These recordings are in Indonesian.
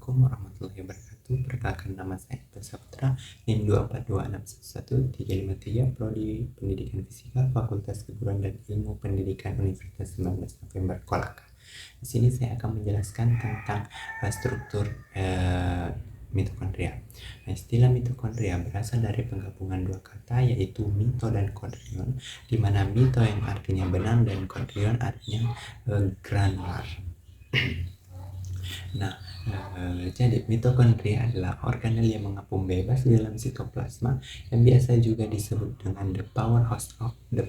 Assalamualaikum warahmatullahi wabarakatuh. Perkenalkan, nama saya Ibnu Saputra, NIM 242611353, Prodi Pendidikan Fisika, Fakultas Keguruan dan Ilmu Pendidikan Universitas 19 November Kolaka. Di sini saya akan menjelaskan tentang struktur mitokondria. Nah, istilah mitokondria berasal dari penggabungan dua kata, yaitu mito dan kondrion, di mana mito yang artinya benang dan kondrion artinya granular. Nah, jadi mitokondria adalah organel yang mengapung bebas di dalam sitoplasma, yang biasa juga disebut dengan the powerhouse of the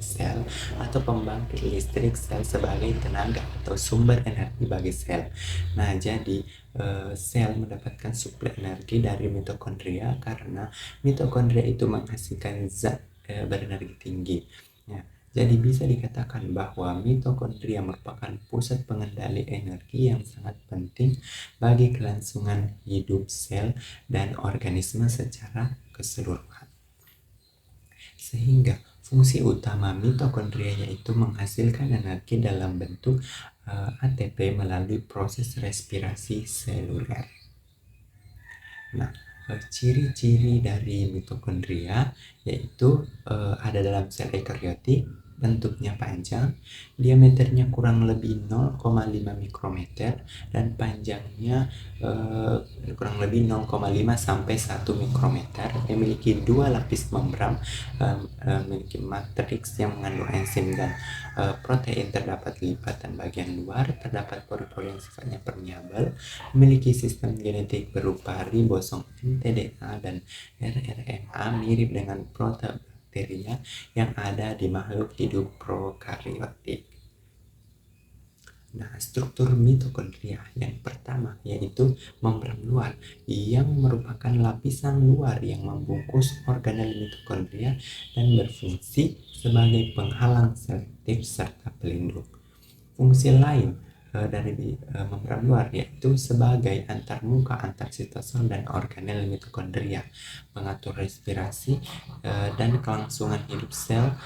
cell, atau pembangkit listrik sel sebagai tenaga atau sumber energi bagi sel. Nah, jadi sel mendapatkan suplai energi dari mitokondria karena mitokondria itu menghasilkan zat berenergi tinggi. Ya, jadi bisa dikatakan bahwa mitokondria merupakan pusat pengendali energi yang sangat penting bagi kelangsungan hidup sel dan organisme secara keseluruhan. Sehingga fungsi utama mitokondria yaitu menghasilkan energi dalam bentuk ATP melalui proses respirasi seluler. Nah, ciri-ciri dari mitokondria yaitu ada dalam sel eukariotik, bentuknya panjang, diameternya kurang lebih 0,5 mikrometer dan panjangnya kurang lebih 0,5 sampai 1 mikrometer, memiliki dua lapis membran, memiliki matriks yang mengandung enzim dan protein, terdapat lipatan bagian luar, terdapat pori-pori yang sifatnya permeabel, memiliki sistem genetik berupa ribosom mtDNA dan rRNA mirip dengan protobakteria yang ada di makhluk hidup prokariotik. Nah, struktur mitokondria yang pertama yaitu membran luar, yang merupakan lapisan luar yang membungkus organel mitokondria dan berfungsi sebagai penghalang selektif serta pelindung. Fungsi lain dari membran luar yaitu sebagai antarmuka antar sitosol dan organel mitokondria, mengatur respirasi dan kelangsungan hidup sel,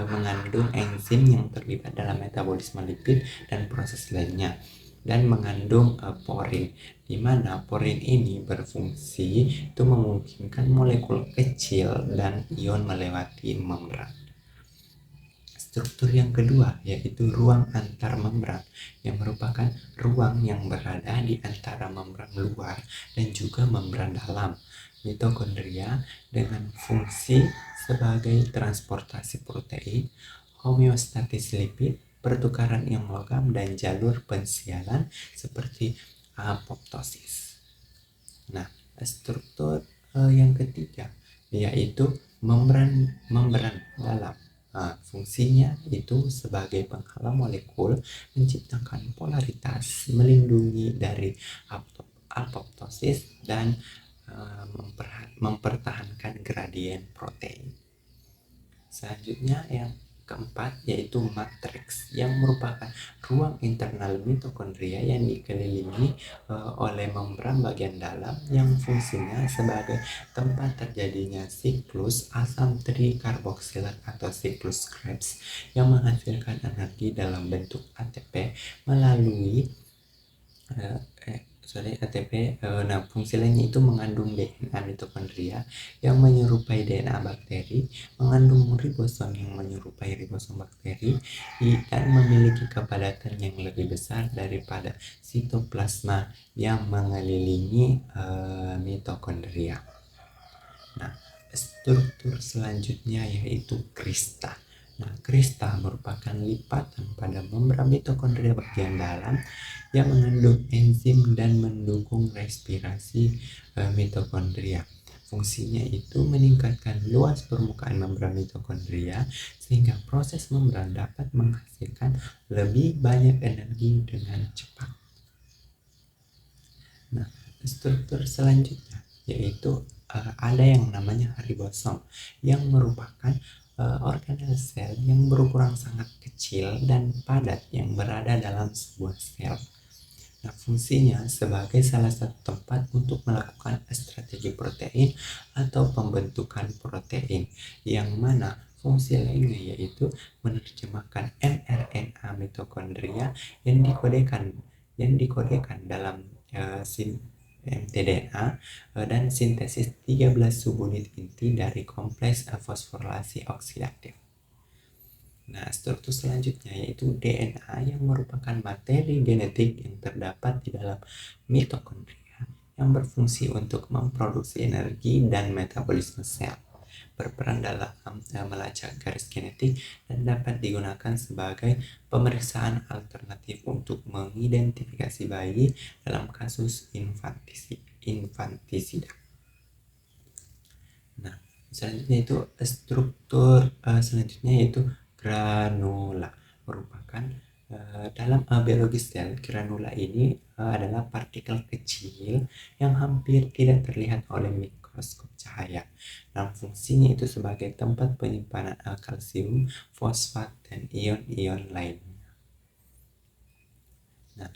mengandung enzim yang terlibat dalam metabolisme lipid dan proses lainnya, dan mengandung porin, di mana porin ini berfungsi itu memungkinkan molekul kecil dan ion melewati membran. Struktur yang kedua yaitu ruang antar membran, yang merupakan ruang yang berada di antara membran luar dan juga membran dalam mitokondria, dengan fungsi sebagai transportasi protein, homeostatis lipid, pertukaran ion logam, dan jalur pensialan seperti apoptosis. Nah, struktur yang ketiga yaitu membran dalam. Fungsinya itu sebagai penghalang molekul, menciptakan polaritas, melindungi dari apoptosis, dan mempertahankan gradien protein. Selanjutnya yang keempat yaitu matriks, yang merupakan ruang internal mitokondria yang dikelilingi oleh membran bagian dalam, yang fungsinya sebagai tempat terjadinya siklus asam trikarboksilat atau siklus Krebs, yang menghasilkan energi dalam bentuk ATP melalui Nah, fungsi lainnya itu mengandung DNA mitokondria yang menyerupai DNA bakteri, mengandung ribosom yang menyerupai ribosom bakteri, dan memiliki kepadatan yang lebih besar daripada sitoplasma yang mengelilingi mitokondria. Nah, struktur selanjutnya yaitu krista. Nah, krista merupakan lipatan pada membran mitokondria bagian dalam yang mengandung enzim dan mendukung respirasi mitokondria. Fungsinya itu meningkatkan luas permukaan membran mitokondria sehingga proses membran dapat menghasilkan lebih banyak energi dengan cepat. Nah, struktur selanjutnya yaitu ada yang namanya ribosom, yang merupakan organel sel yang berukuran sangat kecil dan padat yang berada dalam sebuah sel. Nah, fungsinya sebagai salah satu tempat untuk melakukan strategi protein atau pembentukan protein, yang mana fungsi lainnya yaitu menerjemahkan mRNA mitokondria yang dikodekan yang dikodekan dalam mtDNA dan sintesis 13 subunit inti dari kompleks fosforilasi oksidatif. Nah, struktur selanjutnya yaitu DNA yang merupakan materi genetik yang terdapat di dalam mitokondria yang berfungsi untuk memproduksi energi dan metabolisme sel, berperan dalam melacak garis genetik dan dapat digunakan sebagai pemeriksaan alternatif untuk mengidentifikasi bayi dalam kasus infantisida. Nah, selanjutnya itu struktur selanjutnya yaitu granula, merupakan dalam biologi sel. Granula ini adalah partikel kecil yang hampir tidak terlihat oleh mikroskop cahaya. Nah, fungsinya itu sebagai tempat penyimpanan kalsium, fosfat, dan ion-ion lainnya. Nah,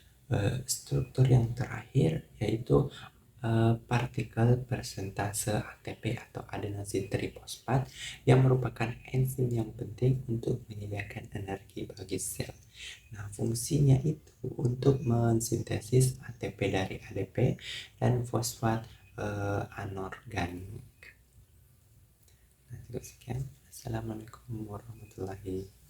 struktur yang terakhir yaitu partikel persentase ATP atau adenosine trifosfat yang merupakan enzim yang penting untuk menyediakan energi bagi sel. Nah, fungsinya itu untuk mensintesis ATP dari ADP dan fosfat anorganik. Nah, cukup sekian. Assalamualaikum warahmatullahi wabarakatuh.